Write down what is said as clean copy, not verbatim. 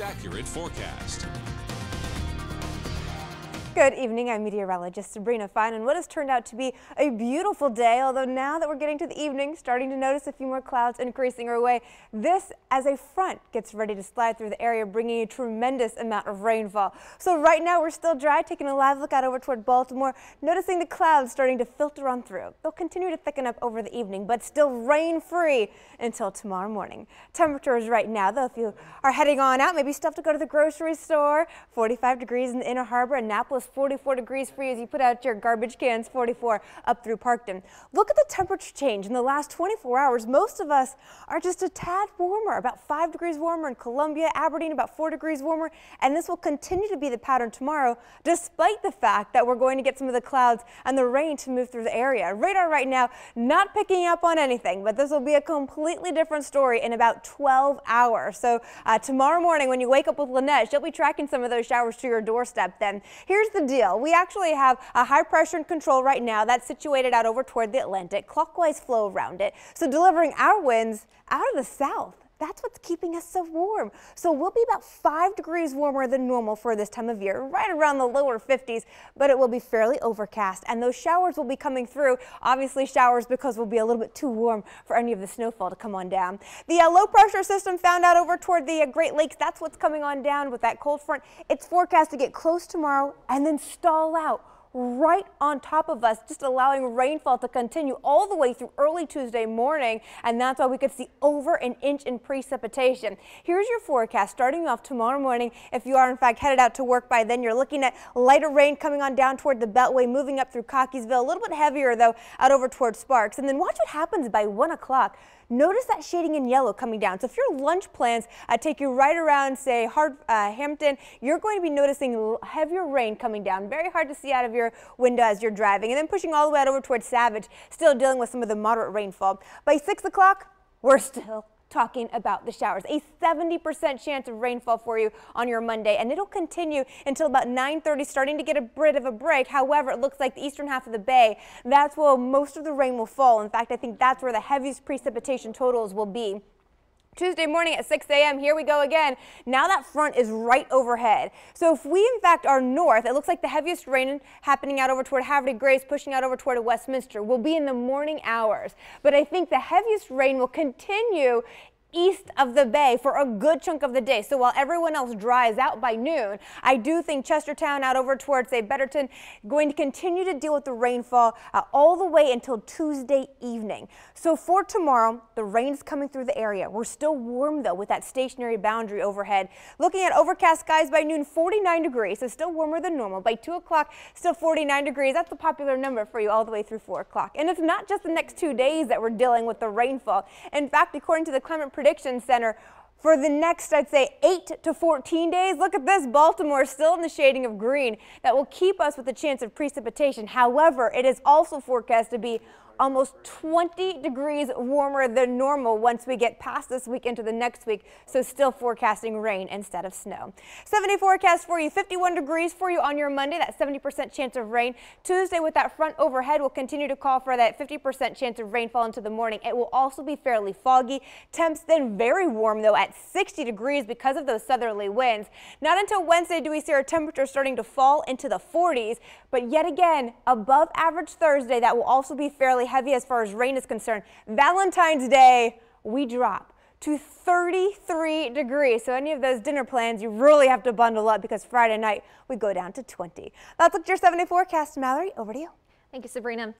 most accurate forecast. Good evening, I'm meteorologist Sabrina Fein, and what has turned out to be a beautiful day, although now that we're getting to the evening, starting to notice a few more clouds increasing our way. This as a front gets ready to slide through the area, bringing a tremendous amount of rainfall. So right now we're still dry, taking a live look out over toward Baltimore, noticing the clouds starting to filter on through. They'll continue to thicken up over the evening, but still rain-free until tomorrow morning. Temperatures right now, though, if you are heading on out, maybe still have to go to the grocery store, 45 degrees in the Inner Harbor, Annapolis 44 degrees for you as you put out your garbage cans, 44 up through Parkton. Look at the temperature change in the last 24 hours. Most of us are just a tad warmer, about 5 degrees warmer in Columbia, Aberdeen about 4 degrees warmer, and this will continue to be the pattern tomorrow, despite the fact that we're going to get some of the clouds and the rain to move through the area. Radar right now not picking up on anything, but this will be a completely different story in about 12 hours. So tomorrow morning when you wake up with Lynette, she'll be tracking some of those showers to your doorstep then. Here's the deal. We actually have a high pressure in control right now that's situated out over toward the Atlantic, clockwise flow around it, so delivering our winds out of the south. That's what's keeping us so warm. So we'll be about 5 degrees warmer than normal for this time of year, right around the lower 50s, but it will be fairly overcast, and those showers will be coming through. Obviously showers because we'll be a little bit too warm for any of the snowfall to come on down. The low pressure system found out over toward the Great Lakes, that's what's coming on down with that cold front. It's forecast to get close tomorrow and then stall out right on top of us, just allowing rainfall to continue all the way through early Tuesday morning, and that's why we could see over an inch in precipitation. Here's your forecast starting off tomorrow morning. If you are in fact headed out to work by then, you're looking at lighter rain coming on down toward the Beltway, moving up through Cockeysville, a little bit heavier though out over toward Sparks, and then watch what happens by 1 o'clock. Notice that shading in yellow coming down. So if your lunch plans take you right around, say, Hampton, you're going to be noticing heavier rain coming down. Very hard to see out of your window as you're driving. And then pushing all the way out over towards Savage, still dealing with some of the moderate rainfall. By 6 o'clock, we're still talking about the showers. A 70% chance of rainfall for you on your Monday, and it'll continue until about 9:30, starting to get a bit of a break. However, it looks like the eastern half of the bay, that's where most of the rain will fall. In fact, I think that's where the heaviest precipitation totals will be. Tuesday morning at 6 a.m., here we go again. Now that front is right overhead. So if we in fact are north, it looks like the heaviest rain happening out over toward Haverty Grace, pushing out over toward Westminster, will be in the morning hours. But I think the heaviest rain will continue east of the bay for a good chunk of the day. So while everyone else dries out by noon, I do think Chestertown out over towards, say, Betterton, going to continue to deal with the rainfall all the way until Tuesday evening. So for tomorrow, the rain's coming through the area. We're still warm, though, with that stationary boundary overhead. Looking at overcast skies by noon, 49 degrees, so still warmer than normal. By 2 o'clock, still 49 degrees. That's a popular number for you all the way through 4 o'clock. And it's not just the next 2 days that we're dealing with the rainfall. In fact, according to the Climate Prediction Center, for the next, I'd say, 8 to 14 days, look at this, Baltimore still in the shading of green. That will keep us with a chance of precipitation. However, it is also forecast to be almost 20 degrees warmer than normal once we get past this week into the next week, so still forecasting rain instead of snow. 70 forecast for you, 51 degrees for you on your Monday, that 70% chance of rain. Tuesday with that front overhead will continue to call for that 50% chance of rainfall into the morning. It will also be fairly foggy. Temps then very warm though at 60 degrees because of those southerly winds. Not until Wednesday do we see our temperature starting to fall into the 40s, but yet again above average Thursday. That will also be fairly heavy as far as rain is concerned. Valentine's Day, we drop to 33 degrees. So any of those dinner plans, you really have to bundle up because Friday night we go down to 20. That's your 70 forecast. Mallory, over to you. Thank you, Sabrina.